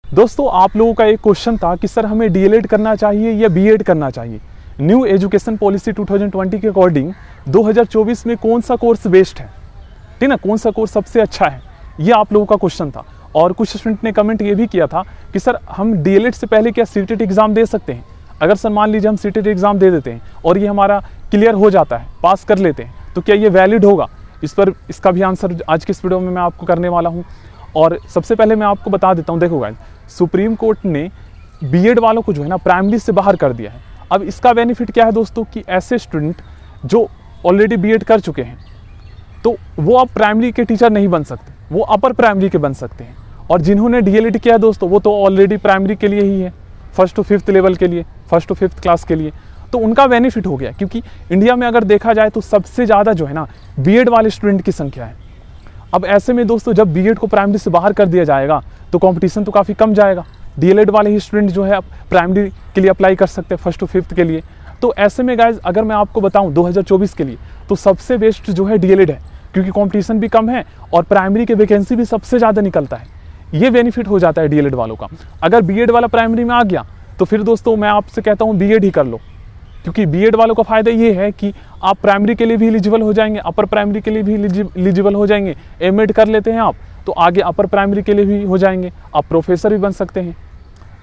दोस्तों आप लोगों का एक क्वेश्चन था कि सर हमें डीएलएड करना चाहिए या बीएड करना चाहिए। न्यू एजुकेशन पॉलिसी 2020 के अकॉर्डिंग 2024 में कौन सा कोर्स बेस्ट है, ठीक ना, कौन सा कोर्स सबसे अच्छा है, ये आप लोगों का क्वेश्चन था। और कुछ स्टूडेंट ने कमेंट ये भी किया था कि सर हम डीएलएड से पहले क्या सीटेट एग्जाम दे सकते हैं। अगर सर मान लीजिए हम सीटेट एग्जाम दे देते हैं और ये हमारा क्लियर हो जाता है, पास कर लेते हैं, तो क्या ये वैलिड होगा। इस पर इसका भी आंसर आज की इस वीडियो में मैं आपको करने वाला हूँ। और सबसे पहले मैं आपको बता देता हूँ, देखो गाइस, सुप्रीम कोर्ट ने बीएड वालों को जो है ना प्राइमरी से बाहर कर दिया है। अब इसका बेनिफिट क्या है दोस्तों कि ऐसे स्टूडेंट जो ऑलरेडी बीएड कर चुके हैं तो वो अब प्राइमरी के टीचर नहीं बन सकते, वो अपर प्राइमरी के बन सकते हैं। और जिन्होंने डीएलएड किया है दोस्तों वो तो ऑलरेडी प्राइमरी के लिए ही है, 1st to 5th लेवल के लिए, 1st to 5th क्लास के लिए, तो उनका बेनिफिट हो गया। क्योंकि इंडिया में अगर देखा जाए तो सबसे ज़्यादा जो है ना बीएड वाले स्टूडेंट की संख्या है। अब ऐसे में दोस्तों जब बीएड को प्राइमरी से बाहर कर दिया जाएगा तो कंपटीशन तो काफ़ी कम जाएगा। डीएलएड वाले ही स्टूडेंट जो है प्राइमरी के लिए अप्लाई कर सकते हैं 1st to 5th के लिए। तो ऐसे में गाइज अगर मैं आपको बताऊं 2024 के लिए तो सबसे बेस्ट जो है डीएलएड है, क्योंकि कंपटीशन भी कम है और प्राइमरी के वैकेंसी भी सबसे ज़्यादा निकलता है। ये बेनिफिट हो जाता है डीएलएड वालों का। अगर बीएड वाला प्राइमरी में आ गया तो फिर दोस्तों मैं आपसे कहता हूँ बीएड ही कर लो, क्योंकि बीएड वालों का फ़ायदा ये है कि आप प्राइमरी के लिए भी एलिजिबल हो जाएंगे, अपर प्राइमरी के लिए भी एलिजिबल हो जाएंगे। एमएड कर लेते हैं आप तो आगे अपर प्राइमरी के लिए भी हो जाएंगे, आप प्रोफेसर भी बन सकते हैं।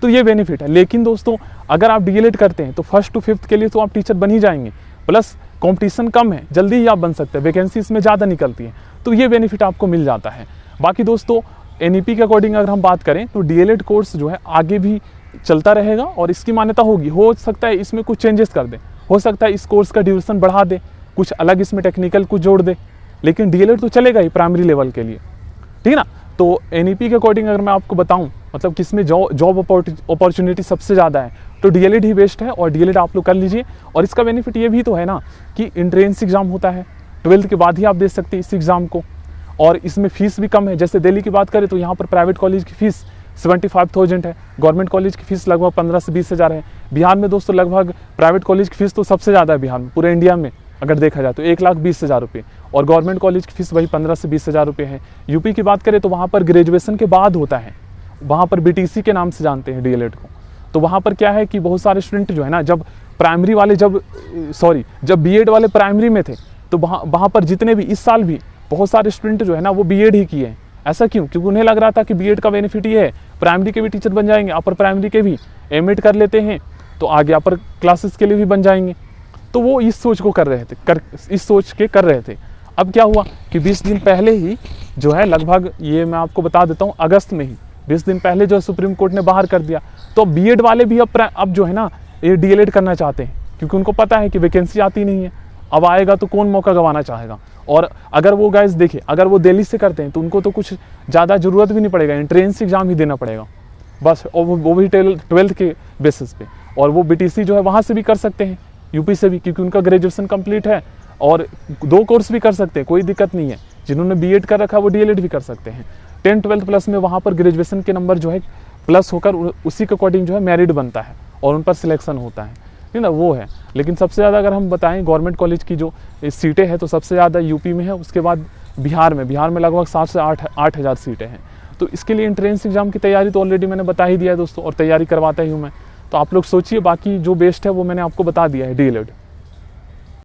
तो ये बेनिफिट है। लेकिन दोस्तों अगर आप डीएलएड करते हैं तो 1st to 5th के लिए तो आप टीचर बन ही जाएंगे, प्लस कंपटीशन कम है, जल्दी ही आप बन सकते हैं, वैकेंसी इसमें ज़्यादा निकलती है, तो ये बेनिफिट आपको मिल जाता है। बाकी दोस्तों एनईपी के अकॉर्डिंग अगर हम बात करें तो डीएलएड कोर्स जो है आगे भी चलता रहेगा और इसकी मान्यता होगी। हो सकता है इसमें कुछ चेंजेस कर दें, हो सकता है इस कोर्स का ड्यूरेशन बढ़ा दे, कुछ अलग इसमें टेक्निकल कुछ जोड़ दे, लेकिन डीएलएड तो चलेगा ही प्राइमरी लेवल के लिए, ठीक ना। तो एनईपी के अकॉर्डिंग अगर मैं आपको बताऊं मतलब किसमें जॉब अपॉर्चुनिटी सबसे ज़्यादा है तो डीएलएड ही बेस्ट है और डीएलएड आप लोग कर लीजिए। और इसका बेनिफिट ये भी तो है ना कि एंट्रेंस एग्जाम होता है, 12th के बाद ही आप दे सकते हैं इस एग्ज़ाम को, और इसमें फ़ीस भी कम है। जैसे दिल्ली की बात करें तो यहाँ पर प्राइवेट कॉलेज की फ़ीस 75,000 है, गवर्नमेंट कॉलेज की फ़ीस लगभग 15 से 20 हज़ार है। बिहार में दोस्तों लगभग प्राइवेट कॉलेज की फ़ीस तो सबसे ज़्यादा है बिहार में, पूरे इंडिया में अगर देखा जाए तो 1,20,000 रुपये, और गवर्नमेंट कॉलेज की फ़ीस वही 15 से 20 हज़ार रुपये है। यूपी की बात करें तो वहाँ पर ग्रेजुएशन के बाद होता है, वहाँ पर बीटीसी के नाम से जानते हैं डीएलएड को। तो वहाँ पर क्या है कि बहुत सारे स्टूडेंट जो है ना जब प्राइमरी वाले जब बीएड वाले प्राइमरी में थे तो वहाँ पर जितने भी इस साल भी बहुत सारे स्टूडेंट जो है ना वो बीएड ही किए हैं। ऐसा क्यों? क्योंकि उन्हें लग रहा था कि बीएड का बेनिफिट ये है, प्राइमरी के भी टीचर बन जाएंगे, अपर प्राइमरी के भी, एमएड कर लेते हैं तो आगे अपर क्लासेस के लिए भी बन जाएंगे। तो वो इस सोच को कर रहे थे। अब क्या हुआ कि 20 दिन पहले ही जो है लगभग, ये मैं आपको बता देता हूँ, अगस्त में ही 20 दिन पहले जो सुप्रीम कोर्ट ने बाहर कर दिया। तो बीएड वाले भी अब जो है ना ये डीएलएड करना चाहते हैं, क्योंकि उनको पता है कि वैकेंसी आती नहीं है, अब आएगा तो कौन मौका गंवाना चाहेगा। और अगर वो गाइस देखिए अगर वो दिल्ली से करते हैं तो उनको तो कुछ ज़्यादा ज़रूरत भी नहीं पड़ेगा, एंट्रेंस एग्जाम ही देना पड़ेगा बस, और वो भी 12th के बेसिस पे। और वो बीटीसी जो है वहाँ से भी कर सकते हैं, यूपी से भी, क्योंकि उनका ग्रेजुएशन कंप्लीट है, और 2 कोर्स भी कर सकते हैं, कोई दिक्कत नहीं है। जिन्होंने बीएड कर रखा है वो डीएलएड भी कर सकते हैं। 10th 12th प्लस में वहाँ पर ग्रेजुएशन के नंबर जो है प्लस होकर उसी के अकॉर्डिंग जो है मेरिट बनता है और उन पर सिलेक्शन होता है, ठीक ना, वो है। लेकिन सबसे ज़्यादा अगर हम बताएं गवर्नमेंट कॉलेज की जो सीटें हैं तो सबसे ज़्यादा यूपी में है, उसके बाद बिहार में लगभग 7 से 8 हज़ार सीटें हैं। तो इसके लिए एंट्रेंस एग्जाम की तैयारी तो ऑलरेडी मैंने बता ही दिया है दोस्तों, और तैयारी करवाता ही हूँ मैं। तो आप लोग सोचिए, बाकी जो बेस्ट है वो मैंने आपको बता दिया है, डीएलएड।